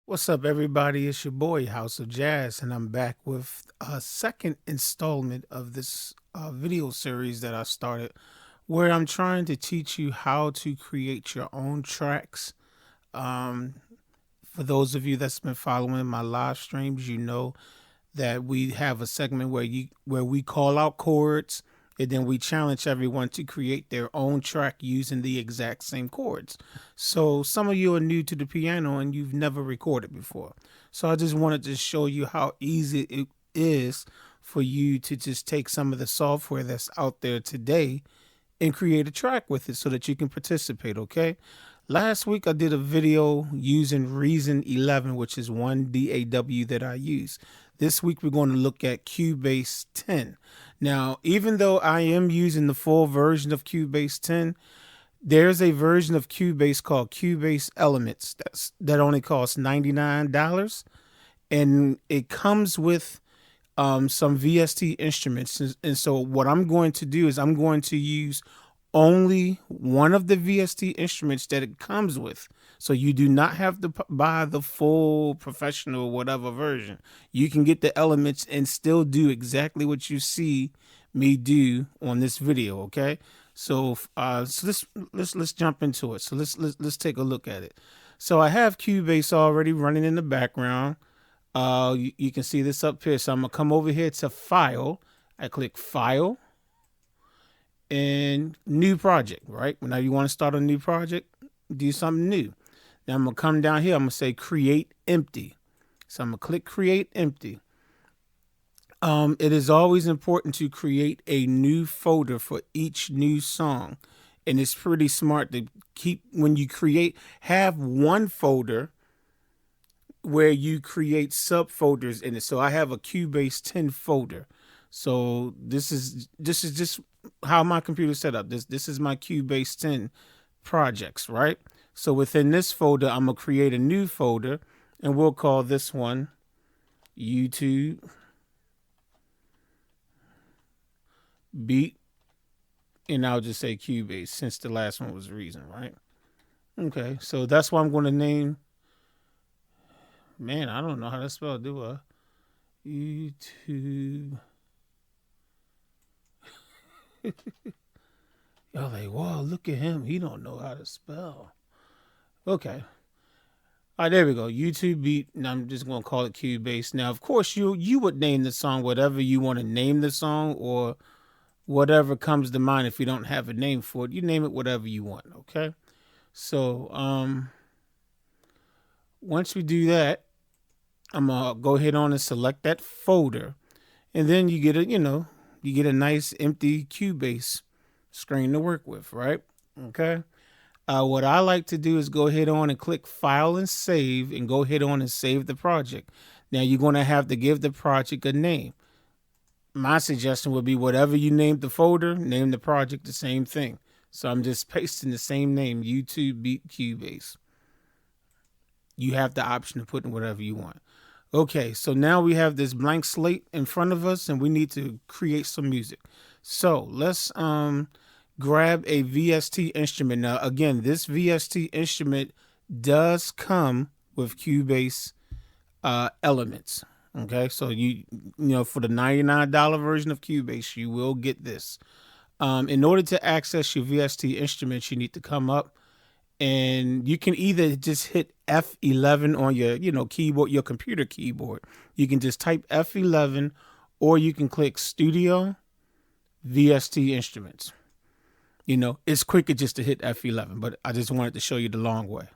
What's up, everybody? It's your boy, House of Jazz, and I'm back with a second installment of this video series that I started where I'm trying to teach you how to create your own tracks. Um, for those of you that's been following my live streams, you know that we have a segment where we call out chords and then we challenge everyone to create their own track using the exact same chords. So some of you are new to the piano and you've never recorded before. So I just wanted to show you how easy it is for you to just take some of the software that's out there today and create a track with it so that you can participate, okay? Last week I did a video using Reason 11, which is one DAW that I use. This week we're going to look at Cubase 10. Now, even though I am using the full version of Cubase 10, there's a version of Cubase called Cubase Elements that only costs $99, and it comes with some VST instruments. And so what I'm going to do is I'm going to use only one of the VST instruments that it comes with. So you do not have to buy the full professional whatever version. You can get the elements and still do exactly what you see me do on this video, okay? So let's jump into it. So let's take a look at it. So I have Cubase already running in the background. You can see this up here. So I'm gonna come over here to File. I click File and New Project, right? Now you want to start a new project, do something new. Now I'm gonna come down here. I'm gonna say Create Empty. So I'm gonna click Create Empty. It is always important to create a new folder for each new song, and it's pretty smart to keep when you create. Have one folder where you create subfolders in it. So I have a Cubase 10 folder. So this is just how my computer set up. This is my Cubase 10 projects, right? So within this folder, I'm gonna create a new folder, and we'll call this one YouTube Beat, and I'll just say Cubase since the last one was Reason, right? Okay, so that's what I'm going to name. Man, I don't know how to spell. Do I? YouTube. Y'all like, whoa, look at him. He don't know how to spell. Okay. All right, there we go. YouTube Beat, and I'm just going to call it Cubase. Now, of course, you would name the song whatever you want to name the song, or whatever comes to mind. If you don't have a name for it, you name it whatever you want, okay? So once we do that, I'm gonna go ahead on and select that folder, and then you get a nice empty Cubase screen to work with, right? Okay. What I like to do is go ahead on and click File and Save, and go ahead on and save the project. Now you're gonna have to give the project a name. My suggestion would be whatever you named the folder, name the project the same thing. So I'm just pasting the same name, YouTube Beat Cubase. You have the option to put in whatever you want. Okay, so now we have this blank slate in front of us, and we need to create some music. So let's grab a VST instrument. Now, again, this VST instrument does come with Cubase elements. Okay, so you know for the $99 version of Cubase, you will get this. In order to access your VST instruments, you need to come up, and you can either just hit F11 on your keyboard, your computer keyboard. You can just type F11, or you can click Studio VST Instruments. It's quicker just to hit F11, but I just wanted to show you the long way.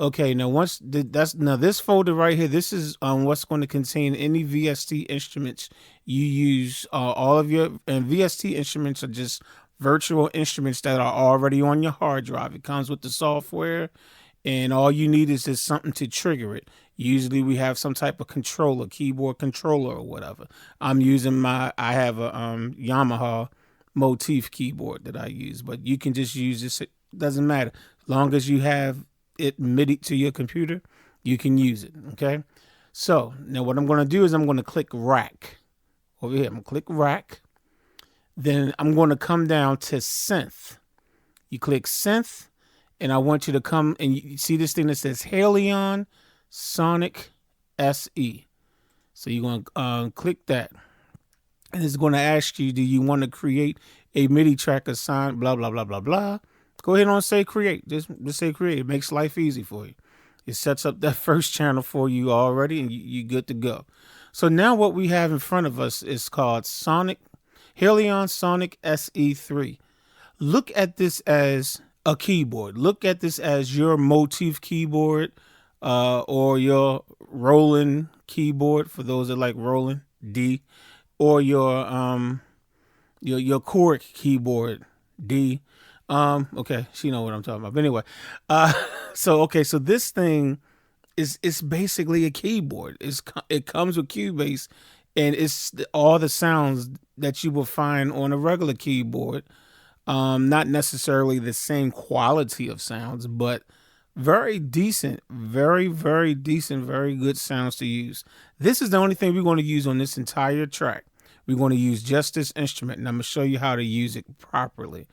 Okay, now this folder right here, this is what's going to contain any VST instruments you use. All of your VST instruments are just virtual instruments that are already on your hard drive. It comes with the software, and all you need is just something to trigger it. Usually we have some type of controller, keyboard controller or whatever. I have a Yamaha Motif keyboard that I use, but you can just use this. It doesn't matter. As long as you have it midi to your computer, you can use it. Okay, so now what I'm going to do is I'm going to click Rack over here. I'm going to click Rack, then I'm going to come down to Synth. You click Synth, and I want you to come and you see this thing that says HALion Sonic SE. So you're going to click that. And it's going to ask you, do you want to create a MIDI track assigned, blah, blah, blah, blah, blah. Go ahead and say create. Just say create. It makes life easy for you. It sets up that first channel for you already, and you're good to go. So now what we have in front of us is called HALion Sonic SE3. Look at this as a keyboard. Look at this as your motif keyboard or your rolling keyboard, for those that like rolling, D, or your chord keyboard, D. Okay, she know what I'm talking about. But anyway, so this thing is basically a keyboard. It comes with Cubase, and it's all the sounds that you will find on a regular keyboard. Not necessarily the same quality of sounds, but very decent, very, very decent, very good sounds to use. This is the only thing we're going to use on this entire track. We're going to use just this instrument, and I'm going to show you how to use it properly.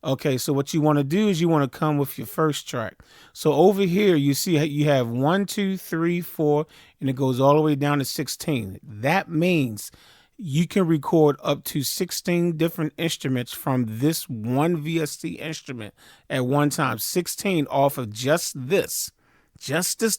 Okay, so what you want to do is you want to come with your first track. So over here, you see you have 1, 2, 3, 4, and it goes all the way down to 16. That means you can record up to 16 different instruments from this one VST instrument at one time. 16 off of just this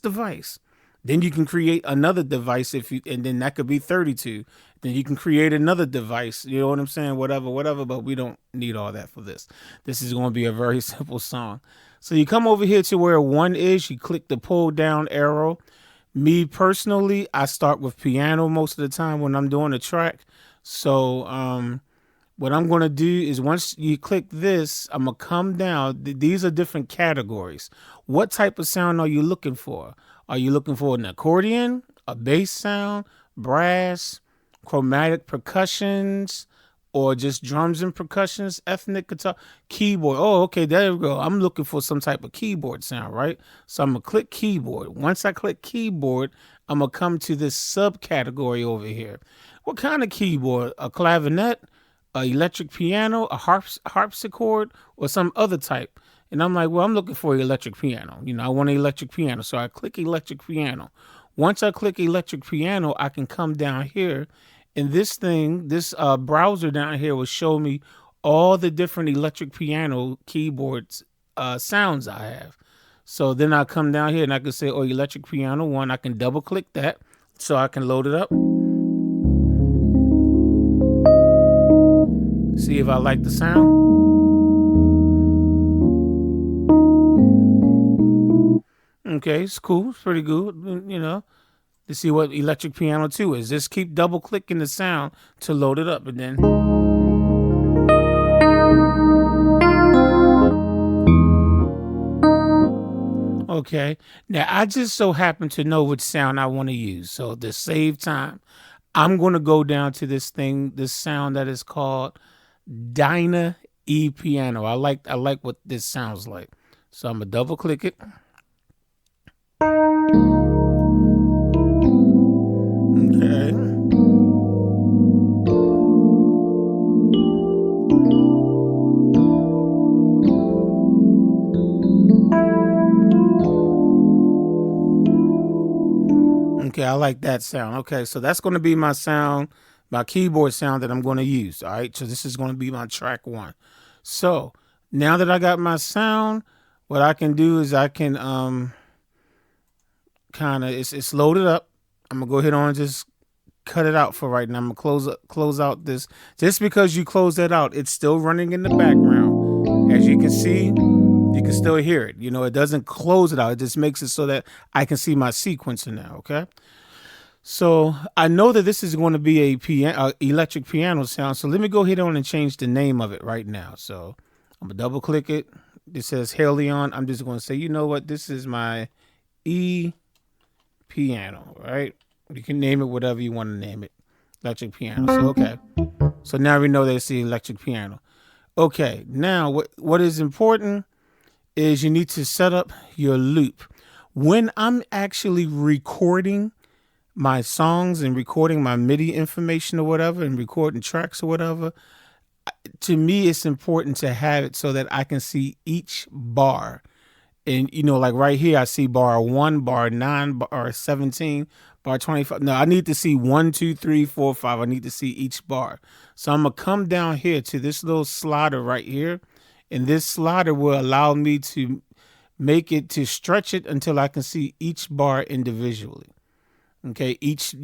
device. Then you can create another device and then that could be 32. Then you can create another device. You know what I'm saying? Whatever. But we don't need all that for this. This is going to be a very simple song. So you come over here to where 1 is. You click the pull down arrow. Me personally, I start with piano most of the time when I'm doing a track. So what I'm going to do is once you click this, I'm going to come down. These are different categories. What type of sound are you looking for? Are you looking for an accordion, a bass sound, brass, chromatic percussions, or just drums and percussions, ethnic guitar, keyboard? Oh, okay, there we go. I'm looking for some type of keyboard sound, right? So I'm going to click keyboard. Once I click keyboard, I'm going to come to this subcategory over here. What kind of keyboard? A clavinet, an electric piano, a harpsichord, or some other type? And I'm like, well, I'm looking for an electric piano. You know, I want an electric piano. So I click electric piano. Once I click electric piano, I can come down here. And this browser down here will show me all the different electric piano keyboards sounds I have. So then I come down here and I can say, oh, electric piano 1. I can double click that so I can load it up. See if I like the sound. Okay, it's cool. It's pretty good, you know, to see what electric piano 2 is. Just keep double clicking the sound to load it up, and then. Okay, now I just so happen to know which sound I want to use. So to save time, I'm going to go down to this sound that is called Dyna E Piano. I like what this sounds like. So I'm going to double click it. Okay. Okay, I like that sound. Okay, so that's going to be my sound, my keyboard sound that I'm going to use. All right, so this is going to be my track 1. So now that I got my sound, what I can do is I can it's loaded up. I'm gonna go ahead on and just cut it out for right now. I'm gonna close out this. Just because you close that out, it's still running in the background. As you can see, you can still hear it. You know, it doesn't close it out. It just makes it so that I can see my sequencer now. Okay. So I know that this is going to be a electric piano sound. So let me go ahead on and change the name of it right now. So I'm gonna double click it. It says HALion. I'm just going to say, you know what? This is my E piano, right? You can name it whatever you want to name it. Electric piano. So okay. So now we know that it's the electric piano. Okay. Now what is important is you need to set up your loop. When I'm actually recording my songs and recording my MIDI information or whatever and recording tracks or whatever, to me it's important to have it so that I can see each bar And you know, like right here, I see bar 1, bar 9, bar 17, bar 25. No, I need to see 1, 2, 3, 4, 5. I need to see each bar. So I'm gonna come down here to this little slider right here, and this slider will allow me to make it to stretch it until I can see each bar individually. Okay, each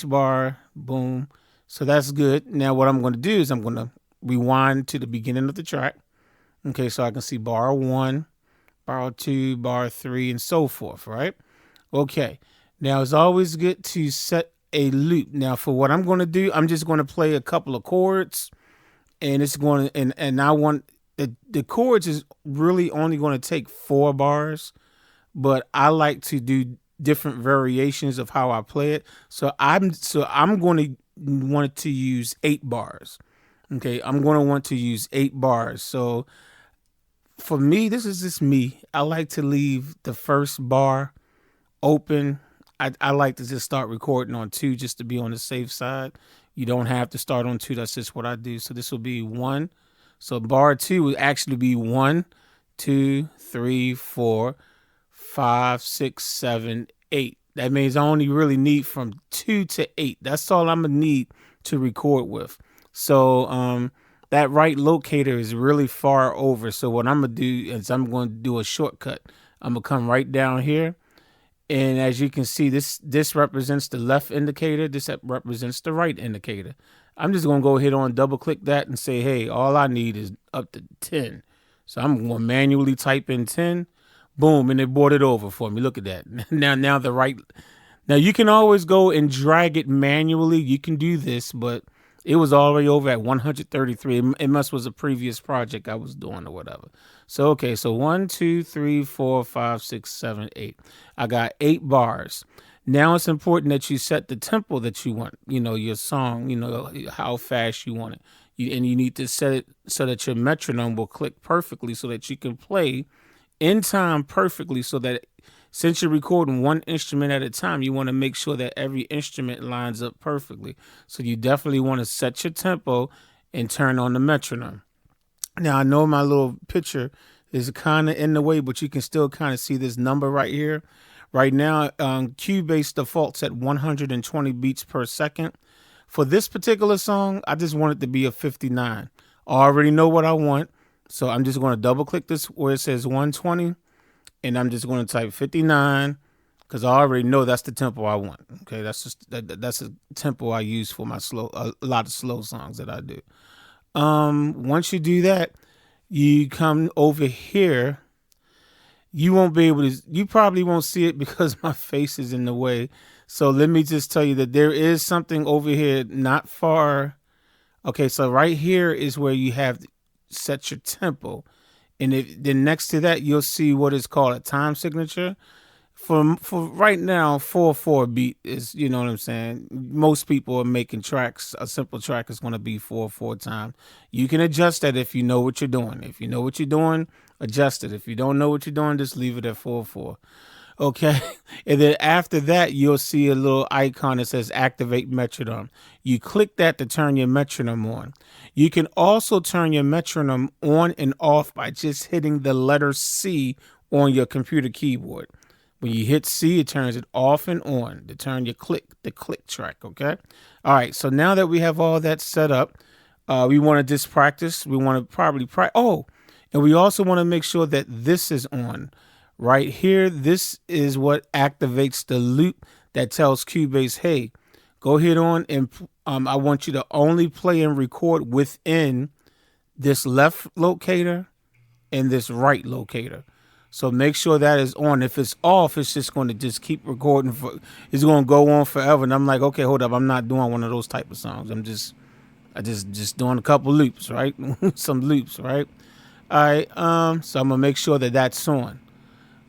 bar, boom. So that's good. Now what I'm going to do is I'm going to rewind to the beginning of the track. Okay, so I can see bar 1, bar 2, bar 3, and so forth, right? Okay, now it's always good to set a loop. Now for what I'm going to do, I'm just going to play a couple of chords, and it's going to, and I want, the chords is really only going to take 4 bars, but I like to do different variations of how I play it. So I'm going to want to use 8 bars. Okay, I'm going to want to use 8 bars. So for me, this is just me. I like to leave the first bar open. I like to just start recording on 2 just to be on the safe side. You don't have to start on 2. That's just what I do. So this will be 1. So bar 2 would actually be 1, 2, 3, 4, 5, 6, 7, 8. That means I only really need from 2 to 8. That's all I'm gonna need to record with. So that right locator is really far over. So what I'm gonna do is I'm going to do a shortcut. I'm gonna come right down here, and as you can see, this represents the left indicator. This represents the right indicator. I'm just gonna go ahead on double click that and say, hey, all I need is up to 10. So I'm gonna manually type in 10. Boom, and it brought it over for me. Look at that. Now the right. Now you can always go and drag it manually. You can do this, but it was already over at 133. It must was a previous project I was doing or whatever. So okay, so 1, 2, 3, 4, 5, 6, 7, 8. I got 8 bars. Now it's important that you set the tempo that you want. You know, your song. You know how fast you want it. And you need to set it so that your metronome will click perfectly, so that you can play in time perfectly, so that since you're recording one instrument at a time, you want to make sure that every instrument lines up perfectly. So you definitely want to set your tempo and turn on the metronome. Now I know my little picture is kind of in the way, but you can still kind of see this number right here. Right now, Cubase defaults at 120 beats per second. For this particular song, I just want it to be a 59. I already know what I want. So I'm just going to double click this where it says 120, and I'm just going to type 59 because I already know that's the tempo I want. Okay, that's a tempo I use for my a lot of slow songs that I do. Once you do that, you come over here. You won't be able to, you probably won't see it because my face is in the way. So let me just tell you that there is something over here not far. Okay, so right here is where you have set your tempo, and then next to that you'll see what is called a time signature. For right now, 4/4 beat is, you know what I'm saying, most people are making tracks. A simple track is going to be 4/4 time. You can adjust that if you know what you're doing. If you know what you're doing, adjust it. If you don't know what you're doing, just leave it at 4/4. Okay, and then after that, you'll see a little icon that says activate metronome. You click that to turn your metronome on. You can also turn your metronome on and off by just hitting the letter C on your computer keyboard. When you hit C, it turns it off and on to turn the click track. Okay. All right. So now that we have all that set up, we want to just practice. We want to probably practice. Oh, and we also want to make sure that this is on. Right here, this is what activates the loop that tells Cubase, hey, go ahead on and I want you to only play and record within this left locator and this right locator. So make sure that is on. If it's off, it's just going to just keep recording. It's going to go on forever. And I'm like, okay, hold up. I'm not doing one of those type of songs. I just doing a couple loops, right? Some loops, right? All right. So I'm going to make sure that that's on.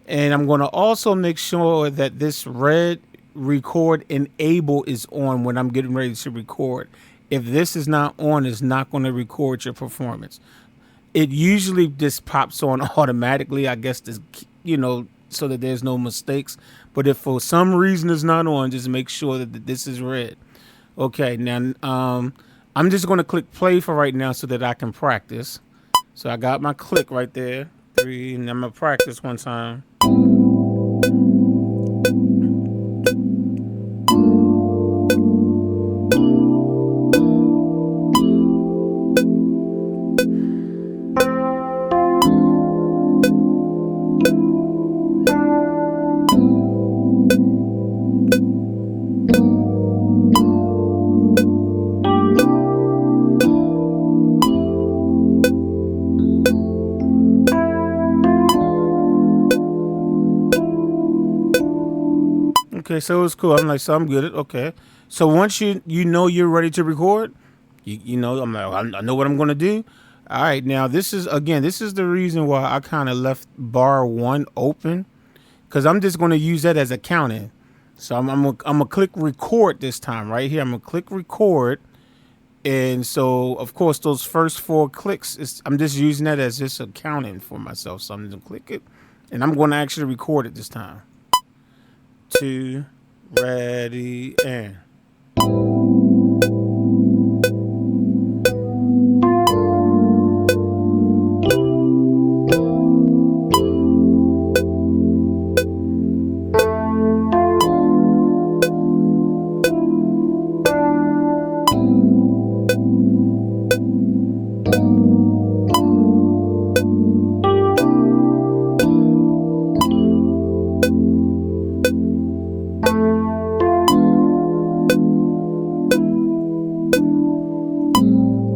And I'm going to also make sure that this red record enable is on when I'm getting ready to record. If this is not on, it's not going to record your performance. It usually just pops on automatically, I guess, this, you know, so that there's no mistakes. But if for some reason it's not on, just make sure that this is red. Okay, now I'm just going to click play for right now so that I can practice. So I got my click right there. 3, and I'm gonna practice one time. Okay, so it's cool. I'm like, so I'm good at okay. So once you know you're ready to record, you know I'm like I know what I'm gonna do. All right, now this is the reason why I kind of left bar 1 open, because I'm just gonna use that as a count in. So I'm gonna click record this time right here. I'm gonna click record, and so of course those first 4 clicks I'm just using that as just accounting for myself. So I'm gonna click it, and I'm gonna actually record it this time. 2, ready, and.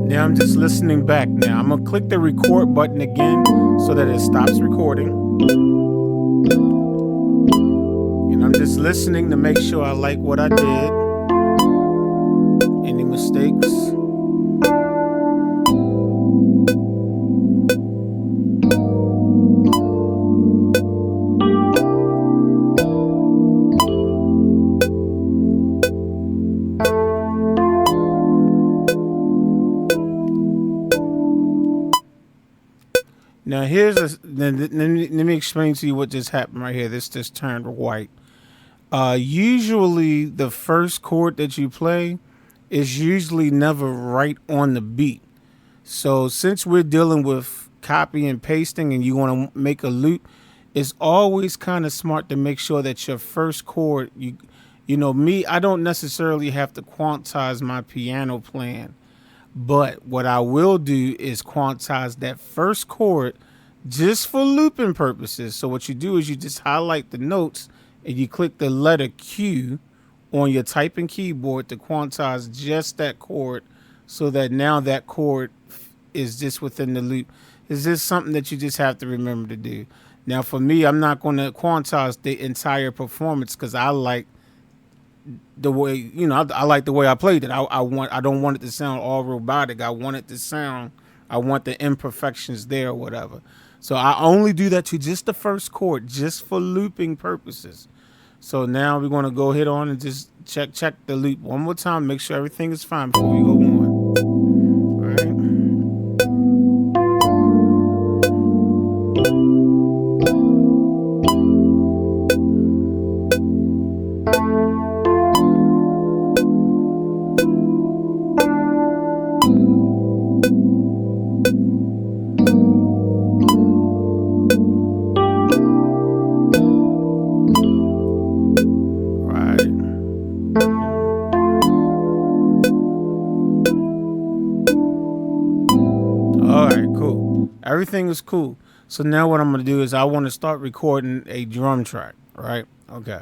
Now I'm just listening back. Now I'm gonna click the record button again so that it stops recording. And I'm just listening to make sure I like what I did. Any mistakes? Now let me explain to you what just happened right here. This just turned white. Usually the first chord that you play is usually never right on the beat. So since we're dealing with copy and pasting and you want to make a loop, it's always kind of smart to make sure that your first chord, you know me, I don't necessarily have to quantize my piano playing. But what I will do is quantize that first chord just for looping purposes. So what you do is you just highlight the notes and you click the letter Q on your typing keyboard to quantize just that chord, so that now that chord is just within the loop. Is this something that you just have to remember to do? Now for me, I'm not going to quantize the entire performance because I like the way, you know, I like the way I played it. I don't want it to sound all robotic. I want the imperfections there or whatever. So I only do that to just the first chord, just for looping purposes. So now we're going to go ahead on and just check the loop one more time, make sure everything is fine before we go on. All right. All right, cool. Everything is cool. So now what I'm going to do is I want to start recording a drum track, right? Okay.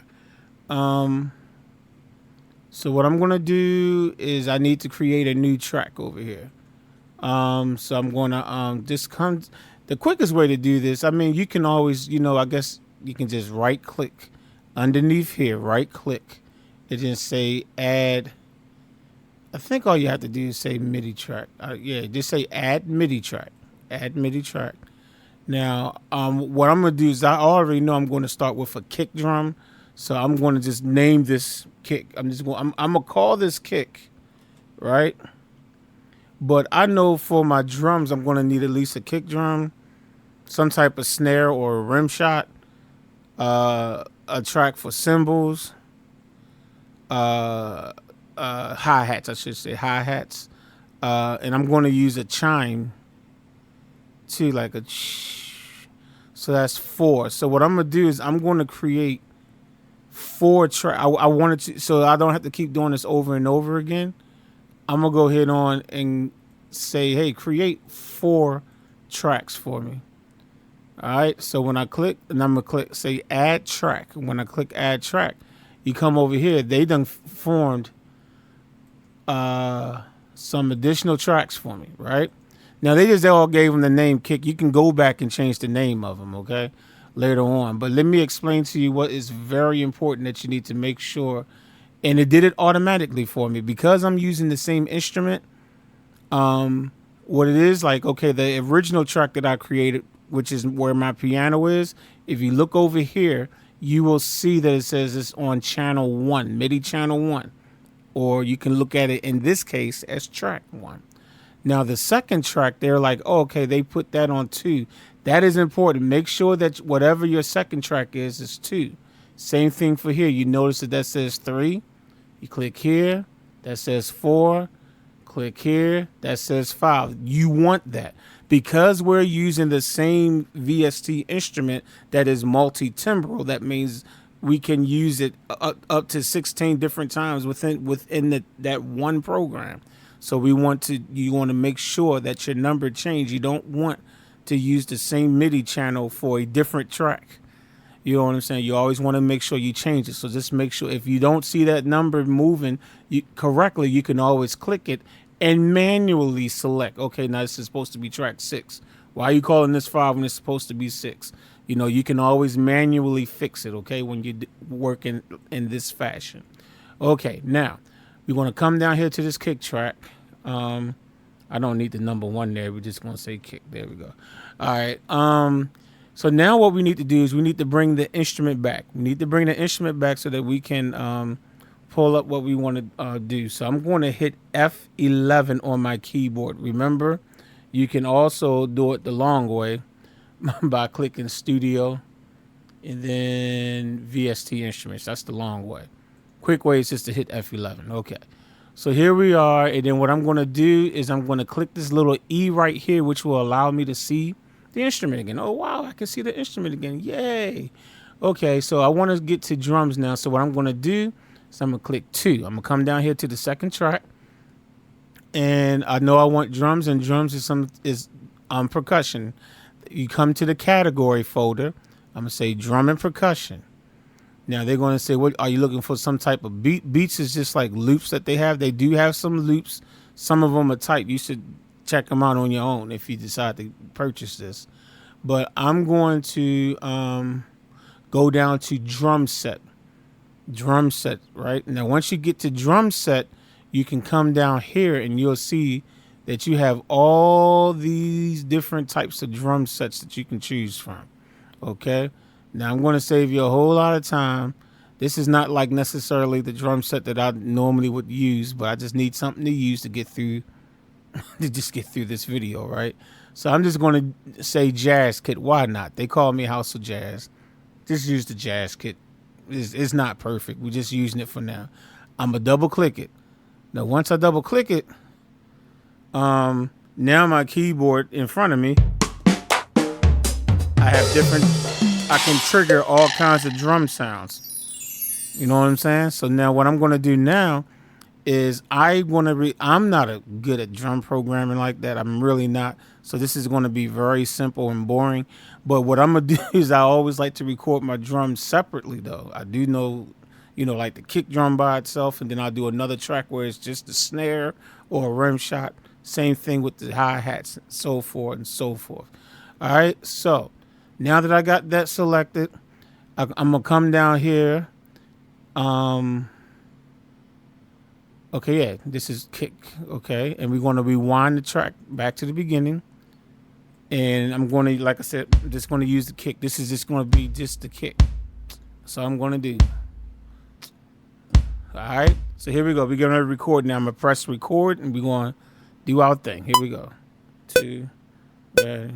So what I'm going to do is I need to create a new track over here. So I'm going to the quickest way to do this, I mean, you can always, you know, I guess you can just right click underneath here, right click, and just say add. I think all you have to do is say MIDI track. Yeah, just say add MIDI track. Add MIDI track. Now, what I'm gonna do is I already know I'm going to start with a kick drum, so I'm going to just name this kick. I'm gonna call this kick, right? But I know for my drums, I'm going to need at least a kick drum, some type of snare or a rim shot, a track for cymbals, hi-hats, I should say, hi-hats. And I'm going to use a chime too, like a So that's 4. So what I'm gonna do is I'm going to create 4 track. I wanted to, so I don't have to keep doing this over and over again. I'm gonna go ahead on and say, hey, create 4 tracks for me. All right. So when I click, and I'm gonna click, say add track. When I click add track, you come over here. They done formed some additional tracks for me, right? Now they just all gave them the name Kick. You can go back and change the name of them, okay, later on. But let me explain to you what is very important that you need to make sure. And it did it automatically for me because I'm using the same instrument. What it is like, okay, the original track that I created, which is where my piano is. If you look over here, you will see that it says it's on channel 1, MIDI channel 1. Or you can look at it in this case as track 1. Now the second track, they're like, oh, okay, they put that on 2. That is important. Make sure that whatever your second track is 2. Same thing for here. You notice that says 3. You click here, that says 4. Click here, that says 5. You want that because we're using the same VST instrument that is multi-timbral. That means we can use it up to 16 different times within that one program. So you want to make sure that your number change. You don't want to use the same MIDI channel for a different track. You know what I'm saying? You always want to make sure you change it. So just make sure if you don't see that number moving correctly, you can always click it and manually select. Okay, now this is supposed to be track 6. Why are you calling this 5 when it's supposed to be 6? You know, you can always manually fix it, okay, when you're working in this fashion. Okay, now we want to come down here to this kick track. I don't need the number 1 there. We're just going to say kick. There we go. All right. So now what we need to do is we need to bring the instrument back. We need to bring the instrument back so that we can pull up what we want to do. So I'm going to hit F11 on my keyboard. Remember, you can also do it the long way by clicking Studio and then VST Instruments. That's the long way. Quick way is just to hit F11. Okay. So here we are. And then what I'm going to do is I'm going to click this little E right here, which will allow me to see the instrument again. Oh, wow. I can see the instrument again. Yay. Okay. So I want to get to drums now. So what I'm going to do is I'm going to click 2. I'm going to come down here to the second track. And I know I want drums, and drums is percussion. You come to the category folder. I'm going to say drum and percussion. Now they're going to say, what are you looking for? Some type of beat? Beats is just like loops that they have. They do have some loops. Some of them are typed. You should check them out on your own if you decide to purchase this. But I'm going to go down to drum set. Drum set, right? Now once you get to drum set, you can come down here and you'll see that you have all these different types of drum sets that you can choose from. Okay. Now I'm going to save you a whole lot of time. This is not like necessarily the drum set that I normally would use, but I just need something to use to get through, this video, right? So I'm just going to say Jazz Kit. Why not? They call me House of Jazz. Just use the Jazz Kit. It's not perfect. We're just using it for now. I'm going to double click it. Now, once I double click it, now my keyboard in front of me, I can trigger all kinds of drum sounds. You know what I'm saying? So now what I'm going to do now is I'm not good at drum programming like that. I'm really not. So this is going to be very simple and boring. But what I'm going to do is I always like to record my drums separately, though. I do know, like the kick drum by itself, and then I'll do another track where it's just the snare or a rim shot. Same thing with the hi-hats, and so forth and so forth. All right, so now that I got that selected, I'm going to come down here. Okay, yeah, this is kick, okay? And we're going to rewind the track back to the beginning. And I'm going to, like I said, just going to use the kick. This is just going to be just the kick. So I'm going to do. All right, so here we go. We're going to record now. I'm going to press record, and we're going to do our thing. Here we go. 2, ready.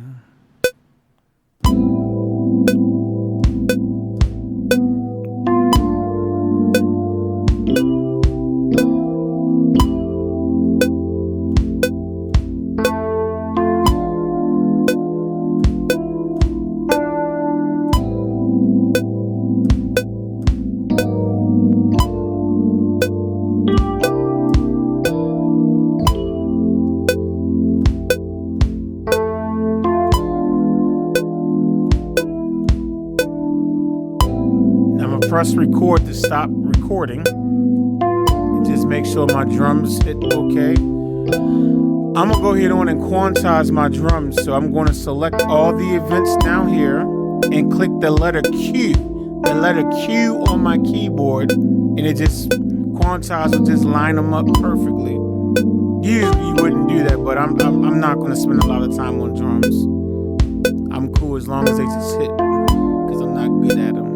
press record to stop recording. And just make sure my drums hit okay. I'm gonna go ahead on and quantize my drums. So I'm gonna select all the events down here and click the letter Q. The letter Q on my keyboard, and it just quantize will just line them up perfectly. Usually you wouldn't do that, but I'm not gonna spend a lot of time on drums. I'm cool as long as they just hit, because I'm not good at them.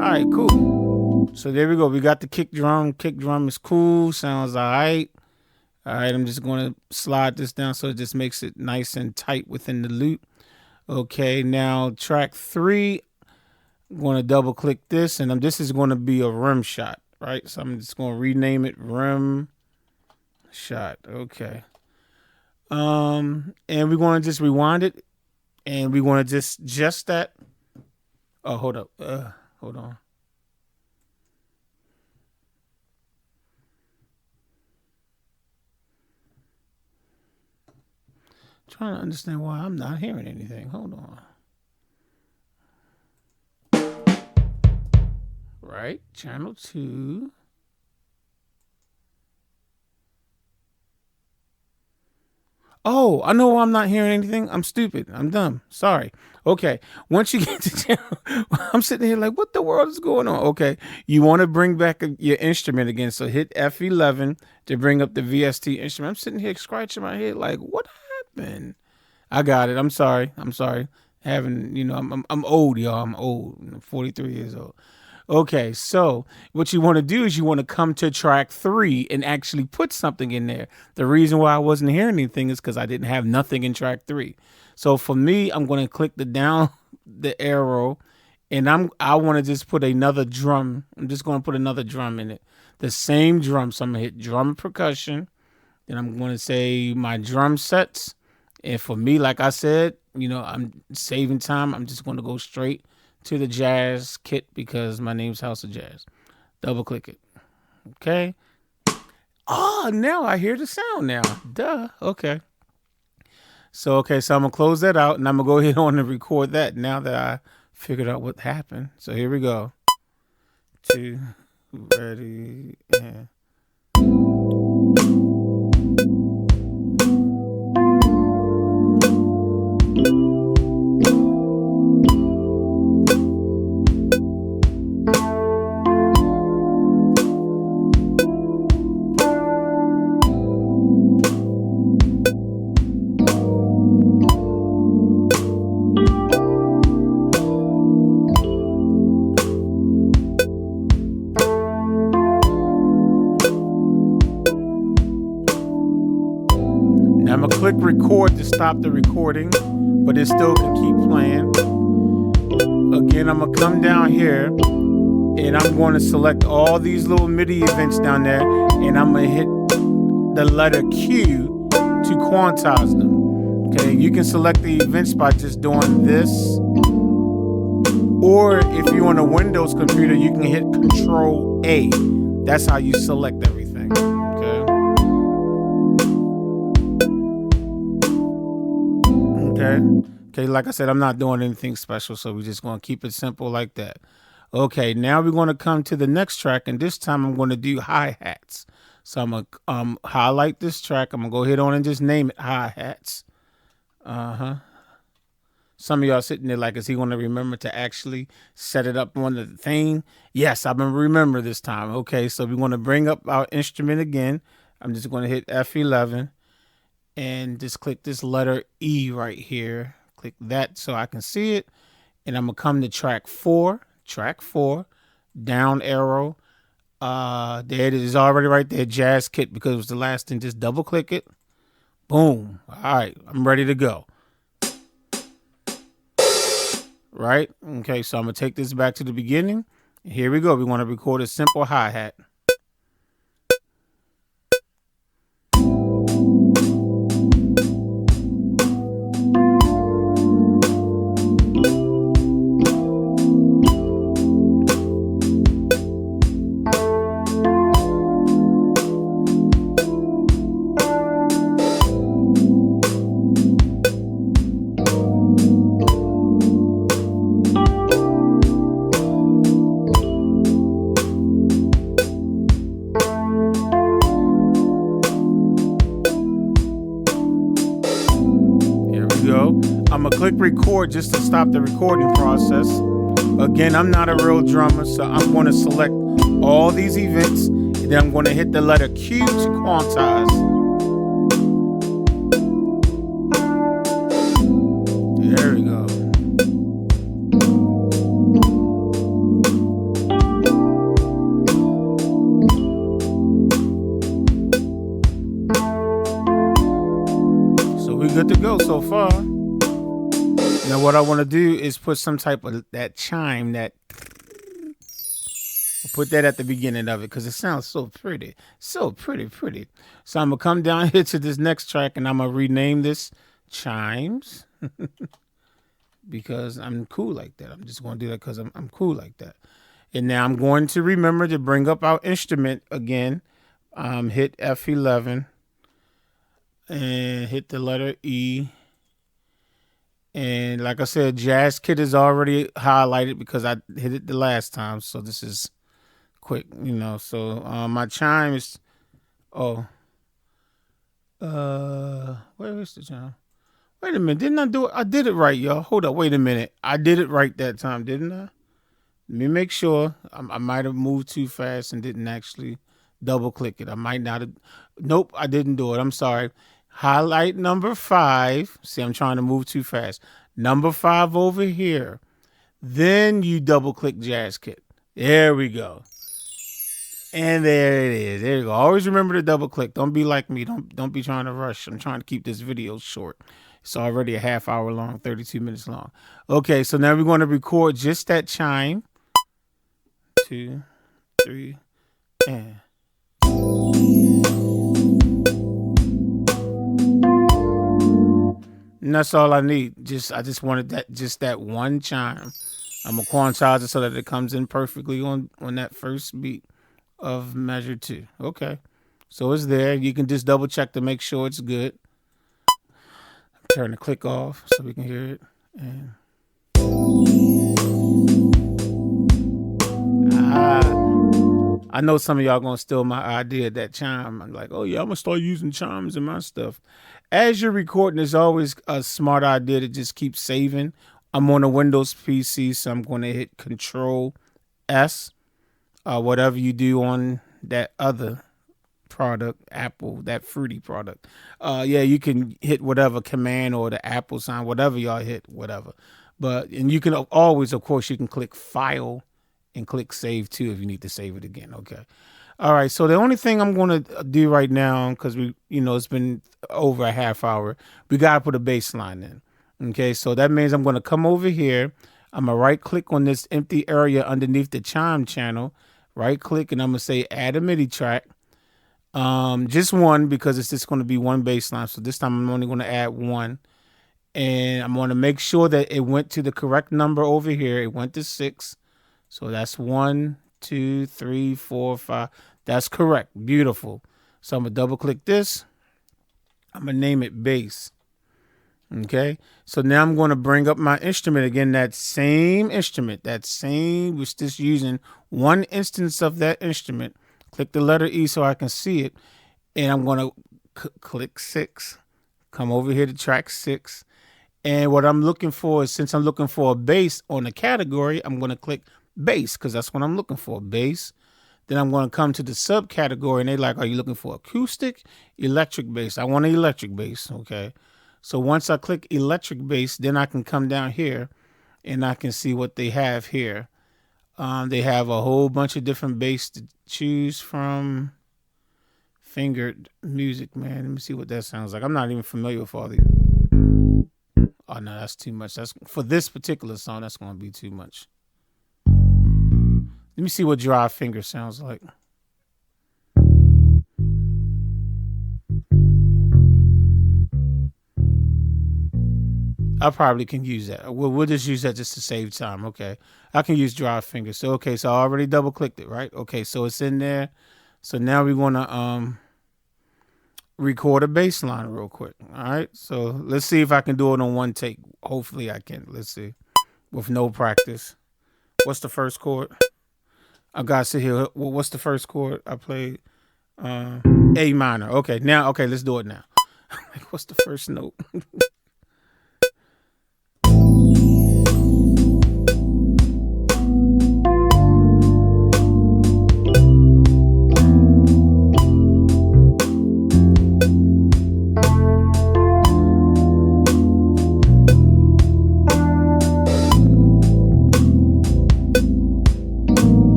All right, cool. So there we go. We got the kick drum. Kick drum is cool. Sounds all right. All right, I'm just going to slide this down so it just makes it nice and tight within the loop. Okay, now track 3. I'm going to double click this, and this is going to be a rim shot, right? So I'm just going to rename it rim shot. Okay. And we're going to just rewind it, and we're going to just that. Oh, hold up. Hold on. Trying to understand why I'm not hearing anything. Hold on. Right, channel 2. Oh, I know why I'm not hearing anything. I'm stupid. I'm dumb. Sorry. Okay. Once you get to channel, I'm sitting here like, what the world is going on? Okay. You want to bring back your instrument again. So hit F11 to bring up the VST instrument. I'm sitting here scratching my head like, what happened? I got it. I'm sorry. I'm sorry. Having, I'm old, y'all. I'm old. I'm 43 years old. Okay, so what you want to do is you want to come to track 3 and actually put something in there. The reason why I wasn't hearing anything is because I didn't have nothing in track 3. So for me, I'm going to click the arrow, and I want to just put another drum. I'm just going to put another drum in it. The same drum. So I'm going to hit drum and percussion. Then I'm going to say my drum sets. And for me, like I said, I'm saving time. I'm just going to go straight to the jazz kit because my name's House of Jazz. Double click it. Okay. Oh, now I hear the sound now. Duh. Okay. So I'm going to close that out, and I'm going to go ahead on and record that now that I figured out what happened. So here we go. 2, ready, and... I'm going to click record to stop the recording, but it still can keep playing. Again, I'm going to come down here, and I'm going to select all these little MIDI events down there, and I'm going to hit the letter Q to quantize them. Okay, you can select the events by just doing this. Or if you're on a Windows computer, you can hit Control A. That's how you select everything. Okay, like I said, I'm not doing anything special, so we're just going to keep it simple like that. Okay, now we're going to come to the next track, and this time I'm going to do hi-hats. So I'm going to highlight this track. I'm going to go ahead on and just name it hi-hats. Some of y'all sitting there like, is he going to remember to actually set it up on the thing? Yes, I'm going to remember this time. Okay, so we want to bring up our instrument again. I'm just going to hit F11. And just click this letter E right here. Click that so I can see it. And I'm going to come to track 4. Track 4. Down arrow. There it is already right there. Jazz kit, because it was the last thing. Just double click it. Boom. All right. I'm ready to go. Right? Okay. So I'm going to take this back to the beginning. Here we go. We want to record a simple hi-hat. click record just to stop the recording process. Again, I'm not a real drummer, so I'm going to select all these events, and then I'm going to hit the letter Q to quantize. There we go. So we're good to go so far. Now what I want to do is put some type of that chime, that I'll put that at the beginning of it because it sounds so pretty. So pretty. So I'm going to come down here to this next track and I'm going to rename this Chimes because I'm cool like that. I'm just going to do that because I'm cool like that. And now I'm going to remember to bring up our instrument again. Hit F11 and hit the letter E. And like I said, Jazz Kit is already highlighted because I hit it the last time. So this is quick, you know. So my chime is, where is the chime? Wait a minute, didn't I do it? I did it right, y'all. Hold up, wait a minute. I did it right that time, didn't I? Let me make sure. I might have moved too fast and didn't actually double click it. I might not have. Nope, I didn't do it. I'm sorry. Highlight number 5. See, I'm trying to move too fast. Number 5 over here. Then you double click Jazz Kit. There we go. And there it is. There you go. Always remember to double click. Don't be like me. Don't be trying to rush. I'm trying to keep this video short. It's already a half hour long, 32 minutes long. Okay, so now we're going to record just that chime. 2, 3, and. And that's all I need. I just wanted that one chime. I'm gonna quantize it so that it comes in perfectly on that first beat of measure 2. Okay. So it's there. You can just double check to make sure it's good. Turn the click off so we can hear it. And I know some of y'all gonna steal my idea of that chime. I'm like, oh yeah, I'm gonna start using chimes in my stuff. As you're recording, it's always a smart idea to just keep saving. I'm on a Windows PC, so I'm going to hit Control S. Whatever you do on that other product, Apple, that fruity product. Yeah, you can hit whatever command or the Apple sign, whatever y'all hit, whatever. And you can always, of course, you can click File and click Save too if you need to save it again. Okay. All right, so the only thing I'm going to do right now, because it's been over a half hour, we got to put a bass line in. Okay, so that means I'm going to come over here. I'm going to right click on this empty area underneath the chime channel, right click, and I'm going to say add a MIDI track. Just one, because it's just going to be one bass line. So this time I'm only going to add one. And I'm going to make sure that it went to the correct number over here. It went to 6. So that's 1, 2, 3, 4, 5. That's correct. Beautiful. So I'm going to double click this. I'm going to name it bass. Okay. So now I'm going to bring up my instrument again. That same instrument, we're just using one instance of that instrument. Click the letter E so I can see it. And I'm going to click 6. Come over here to track 6. And what I'm looking for is, since I'm looking for a bass on the category, I'm going to click bass because that's what I'm looking for, bass. Then I'm going to come to the subcategory and they're like, are you looking for acoustic, electric bass? I want an electric bass. Okay. So once I click electric bass, then I can come down here and I can see what they have here. They have a whole bunch of different bass to choose from. Fingered music, man. Let me see what that sounds like. I'm not even familiar with all these. Oh no, that's too much. That's for this particular song. That's going to be too much. Let me see what dry finger sounds like. I probably can use that. We'll just use that just to save time. Okay. I can use dry finger. So, okay. So I already double clicked it, right? Okay. So it's in there. So now we want to record a bass line real quick. All right. So let's see if I can do it on one take. Hopefully I can. Let's see. With no practice. What's the first chord? I got to sit here. What's the first chord? I played A minor. Okay. Now, okay. Let's do it now. What's the first note?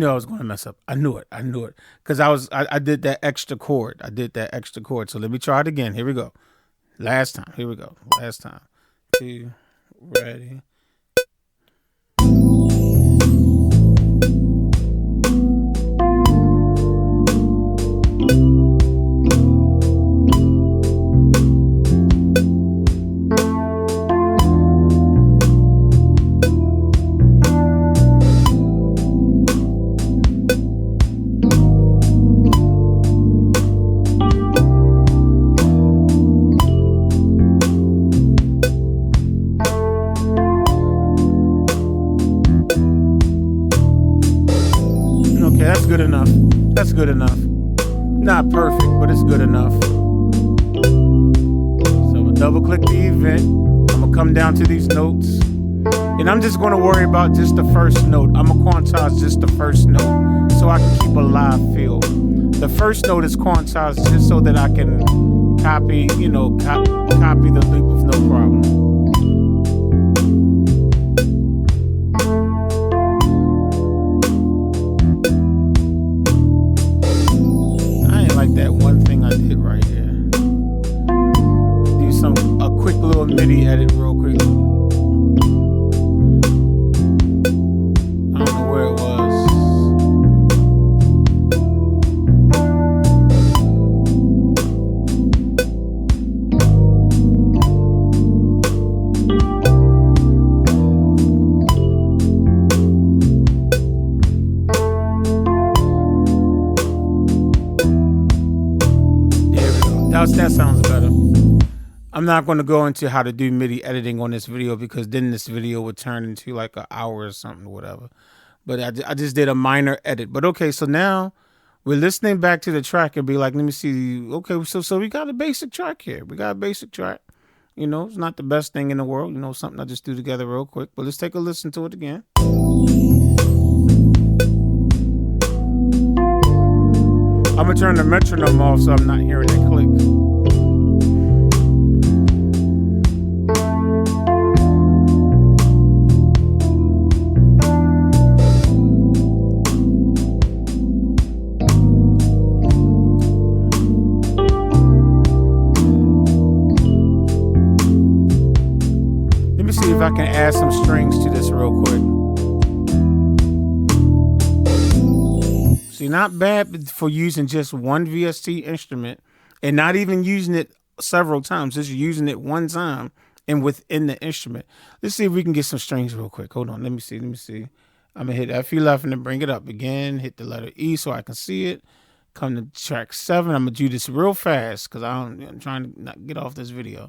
knew I was going to mess up. I knew it. Because I did that extra chord. So let me try it again. Here we go. Last time. Here we go. Last time. 2, ready. That's good enough. That's good enough. Not perfect, but it's good enough. So I'm gonna double click the event. I'm gonna come down to these notes. And I'm just gonna worry about just the first note. I'm gonna quantize just the first note so I can keep a live feel. The first note is quantized just so that I can copy, copy the loop with no problem. That one thing I did right here. Do a quick little MIDI edit real quick. I don't know where it was. That sounds better. I'm not going to go into how to do MIDI editing on this video because then this video would turn into like an hour or something or whatever. But I just did a minor edit. But okay, so now we're listening back to the track and be like, let me see. Okay, so we got a basic track here. We got a basic track. It's not the best thing in the world. Something I just do together real quick. But let's take a listen to it again. I'm going to turn the metronome off so I'm not hearing that click. Let me see if I can add some strings to this real quick. See, not bad for using just one VST instrument and not even using it several times, just using it one time and within the instrument. Let's see if we can get some strings real quick. Hold on. Let me see. I'm going to hit F11 and bring it up again. Hit the letter E so I can see it. Come to track 7. I'm going to do this real fast because I'm trying to not get off this video.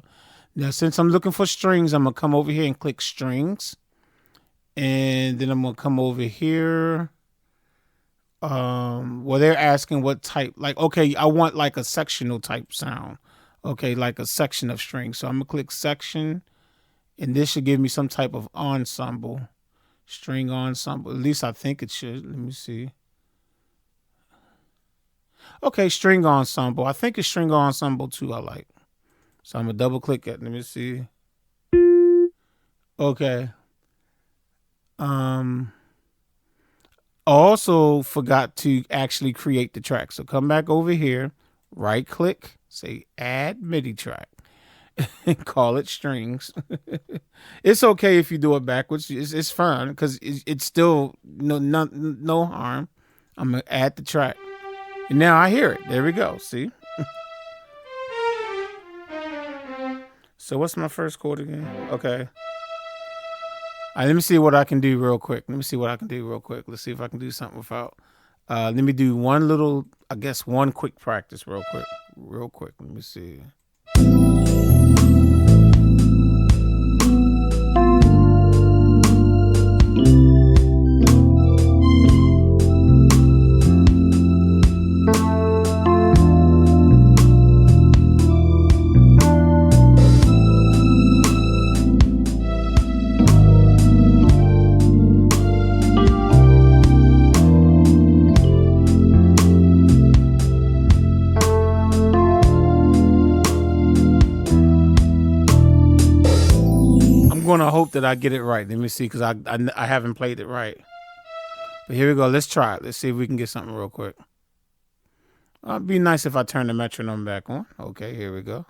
Now, since I'm looking for strings, I'm going to come over here and click strings. And then I'm going to come over here. Well, they're asking what type, like, okay, I want like a sectional type sound. Okay, like a section of strings. So I'm gonna click section, and this should give me some type of ensemble, string ensemble. At least I think it should. Let me see. Okay, string ensemble. I think it's string ensemble 2 I like. So I'm gonna double click it. Let me see. Okay. Also forgot to actually create the track. So come back over here, right click, say add MIDI track, and call it strings. It's okay if you do it backwards. It's fine because it's still no harm. I'm gonna add the track. And now I hear it. There we go. See? So what's my first chord again? Okay. All right, let me see what I can do real quick. Let's see if I can do something without. Let me do one little, I guess, one quick practice real quick. Let me see. I'm gonna hope that I get it right. Let me see, because I haven't played it right. But here we go. Let's try it. Let's see if we can get something real quick. It'd be nice if I turn the metronome back on. Okay, here we go.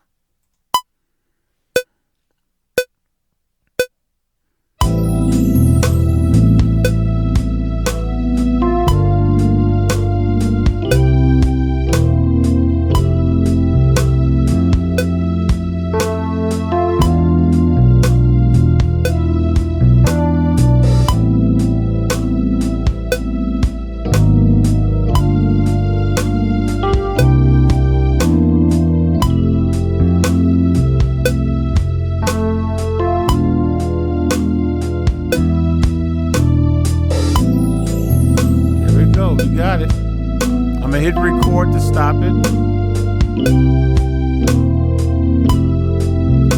Got it. I'm gonna hit record to stop it.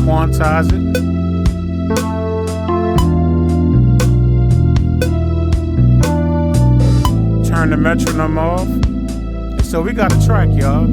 Quantize it. Turn the metronome off. And so we got a track, y'all.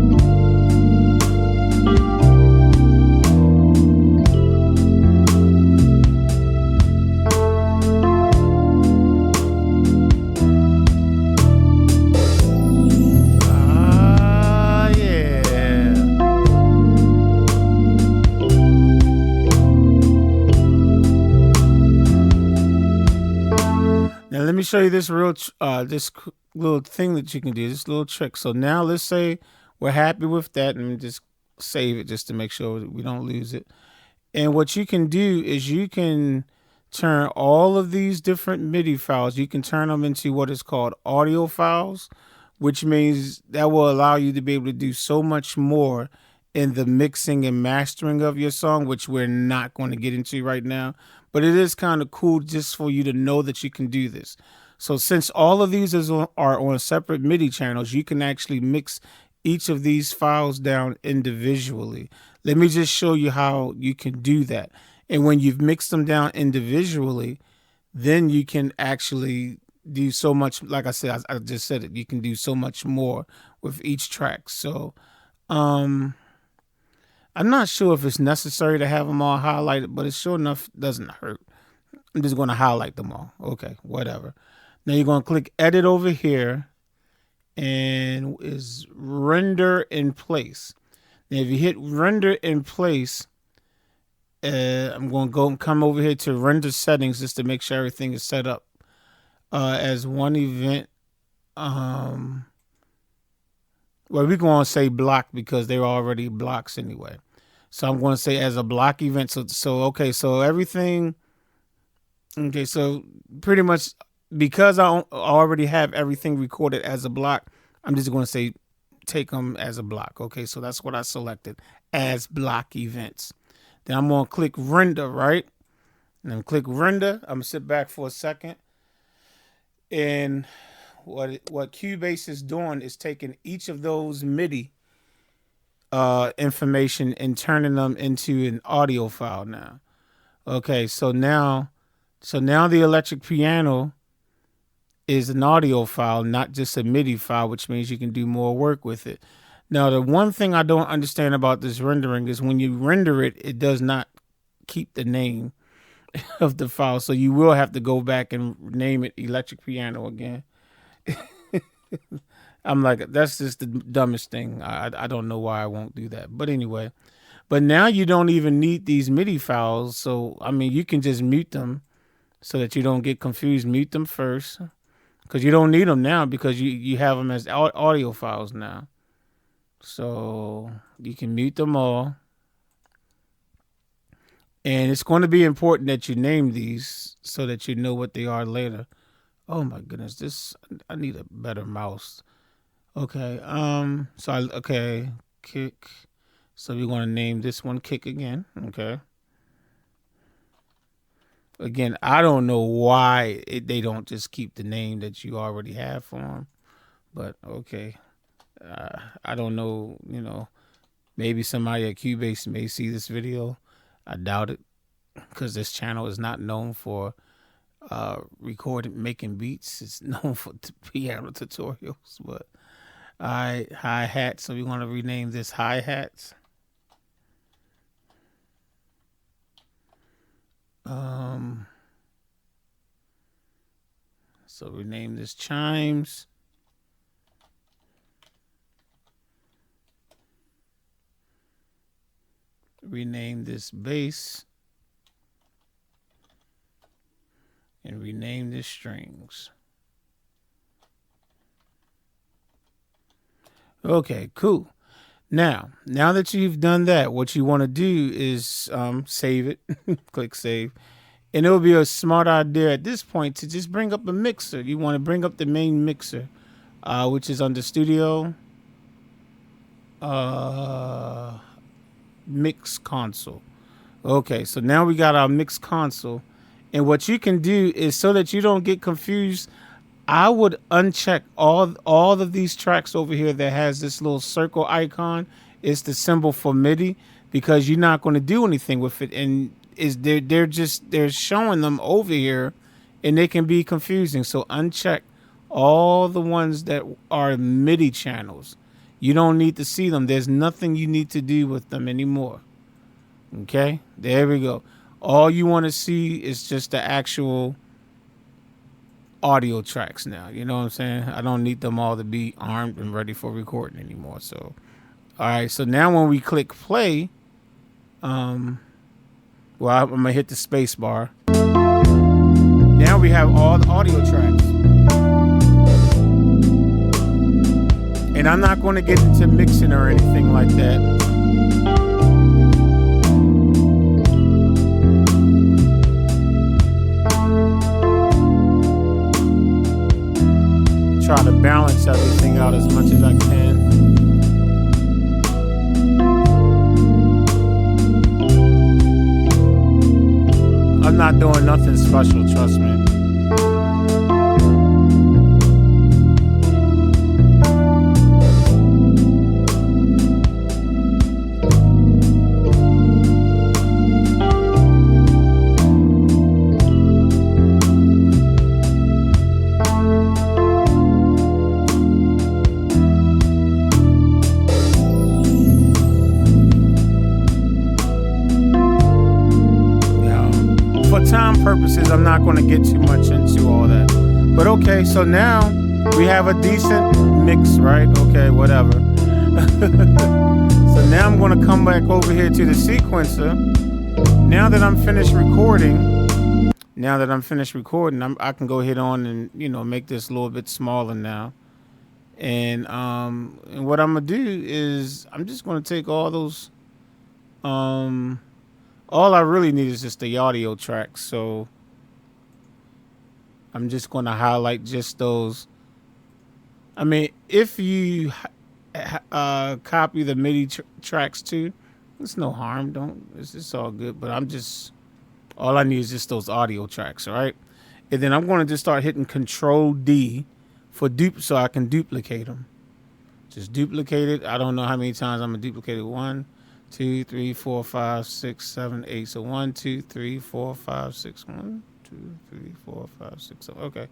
Now let me show you this this little thing that you can do, this little trick. So now let's say we're happy with that, and just save it just to make sure that we don't lose it. And what you can do is you can turn all of these different MIDI files, you can turn them into what is called audio files, which means that will allow you to be able to do so much more in the mixing and mastering of your song, which we're not going to get into right now. But it is kind of cool just for you to know that you can do this. So since all of these are on separate MIDI channels, you can actually mix each of these files down individually. Let me just show you how you can do that. And when you've mixed them down individually, then you can actually do so much. Like I said, I just said it, you can do so much more with each track. So I'm not sure if it's necessary to have them all highlighted, but it sure enough doesn't hurt. I'm just going to highlight them all. Okay, whatever. Now you're going to click edit over here and is render in place. Now if you hit render in place, I'm going to go and come over here to render settings just to make sure everything is set up as one event. Well, we're going to say block because they're already blocks anyway. So I'm going to say as a block event. So everything. Okay, so pretty much because I already have everything recorded as a block, I'm just going to say take them as a block. Okay, so that's what I selected as block events. Then I'm going to click render, right? And then click render. I'm going to sit back for a second. And what Cubase is doing is taking each of those MIDI information and turning them into an audio file now. Okay, so now the electric piano is an audio file, not just a MIDI file, which means you can do more work with it. Now, the one thing I don't understand about this rendering is when you render it, it does not keep the name of the file. So you will have to go back and name it electric piano again. I'm like, that's just the dumbest thing. I don't know why I won't do that. But anyway, but now you don't even need these MIDI files. So, I mean, you can just mute them so that you don't get confused. Mute them first because you don't need them now because you have them as audio files now. So you can mute them all. And it's going to be important that you name these so that you know what they are later. Oh my goodness, I need a better mouse. Okay, okay, kick. So we're going to name this one kick again. Okay. Again, I don't know why they don't just keep the name that you already have for them, but okay. I don't know, maybe somebody at Cubase may see this video. I doubt it because this channel is not known for making beats. It's known for piano tutorials. But all right, hi-hat. So we want to rename this hi-hats. So rename this chimes. Rename this bass. And rename this strings. Okay, cool. Now that you've done that, what you want to do is save it. Click save. And it'll be a smart idea at this point to just bring up a mixer. You want to bring up the main mixer, which is under Studio, Mix Console. Okay, so now we got our mix console. And what you can do is, so that you don't get confused, I would uncheck all of these tracks over here that has this little circle icon. It's the symbol for MIDI, because you're not going to do anything with it. And they're showing them over here, and they can be confusing. So uncheck all the ones that are MIDI channels. You don't need to see them. There's nothing you need to do with them anymore. Okay, there we go. All you want to see is just the actual audio tracks now. You know what I'm saying? I don't need them all to be armed and ready for recording anymore. So, all right. So now when we click play, well, I'm going to hit the space bar. Now we have all the audio tracks. And I'm not going to get into mixing or anything like that. Try to balance everything out as much as I can. I'm not doing nothing special, trust me. Time purposes, I'm not going to get too much into all that. But okay, so now we have a decent mix, right? Okay, whatever. So now I'm going to come back over here to the sequencer. Now that I'm finished recording, I can go ahead on and, you know, make this a little bit smaller now. And what I'm going to do is I'm just going to take all those all I really need is just the audio tracks, so I'm just going to highlight just those. I mean, if you copy the MIDI tracks too, it's no harm. It's all good. But all I need is just those audio tracks, all right? And then I'm going to just start hitting Control D for so I can duplicate them. Just duplicate it. I don't know how many times I'm going to duplicate it. 1, 2, 3, 4, 5, 6, 7, 8. So 1, 2, 3, 4, 5, 6. 1, 2, 3, 4, 5, 6, 7. Okay.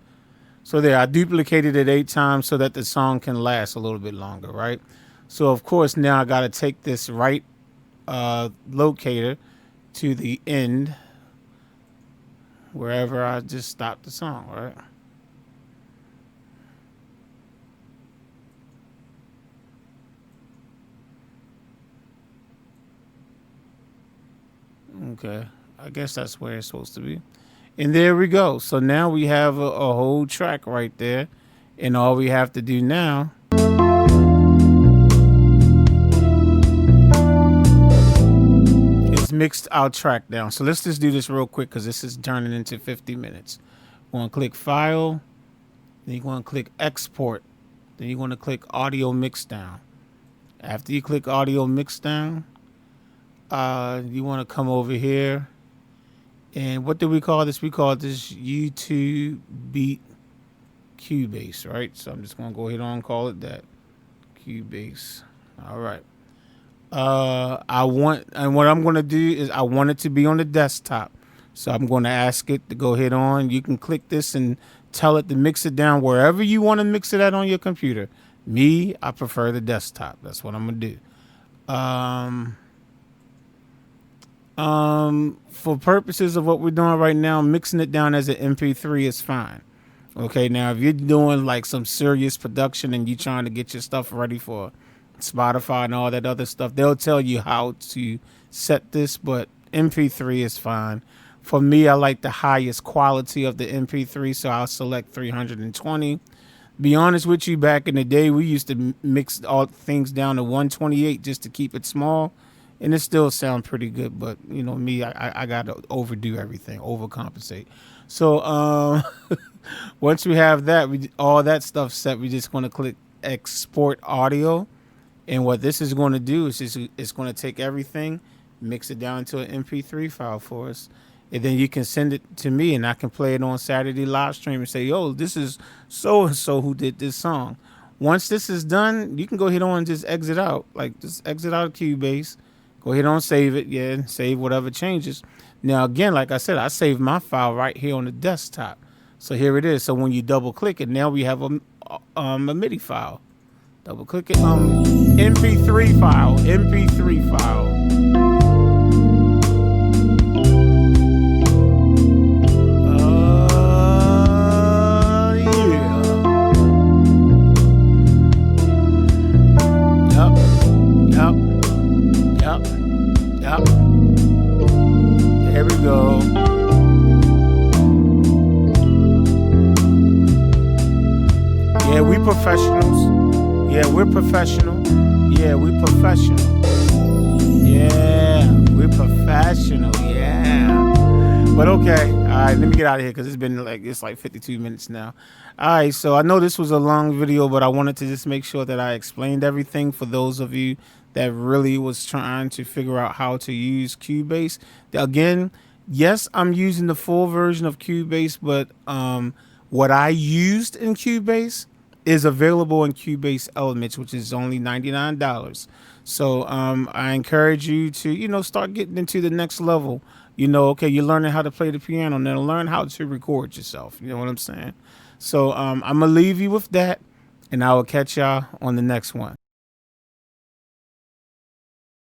So there, I duplicated it 8 times so that the song can last a little bit longer, right? So of course now I got to take this right locator to the end, wherever I just stopped the song, right? Okay, I guess that's where it's supposed to be. And there we go. So now we have a whole track right there. And all we have to do now is mix our track down. So let's just do this real quick because this is turning into 50 minutes. We're going to click File. Then you're going to click Export. Then you're going to click Audio Mix Down. After you click Audio Mix Down, you want to come over here, and what do we call this? We call this YouTube Beat Cubase, right? So I'm just going to go ahead and call it that, Cubase. All right. And what I'm going to do is I want it to be on the desktop. So I'm going to ask it to go ahead on. You can click this and tell it to mix it down wherever you want to mix it at on your computer. Me, I prefer the desktop. That's what I'm going to do. For purposes of what we're doing right now, mixing it down as an MP3 is fine. Okay, now if you're doing like some serious production and you're trying to get your stuff ready for Spotify and all that other stuff, they'll tell you how to set this, but MP3 is fine. For me, I like the highest quality of the MP3, so I'll select 320. Be honest with you, back in the day, we used to mix all things down to 128 just to keep it small, and it still sound pretty good. But you know me, I gotta overdo everything, overcompensate. So once we have that, all that stuff set, we just going to click export audio, and what this is going to do is it's going to take everything, mix it down to an MP3 file for us. And then you can send it to me and I can play it on Saturday live stream and say, yo, this is so-and-so who did this song. Once this is done, you can go ahead on and just exit out. Like, just exit out of Cubase. Go ahead on, save it. Yeah, and save whatever changes. Now, again, like I said, I saved my file right here on the desktop. So here it is. So when you double-click it, now we have a MIDI file. Double-click it. MP3 file. MP3 file. There we go. Yeah, we professionals. Yeah, we're professional. Yeah, we professional. Yeah, we're professional. Yeah. But okay. All right, let me get out of here because it's like 52 minutes now. All right, so I know this was a long video, but I wanted to just make sure that I explained everything for those of you that really was trying to figure out how to use Cubase. Again, yes, I'm using the full version of Cubase, but what I used in Cubase is available in Cubase Elements, which is only $99. So I encourage you to, you know, start getting into the next level. You know, okay, you're learning how to play the piano, now learn how to record yourself. You know what I'm saying? So I'm going to leave you with that, and I will catch y'all on the next one.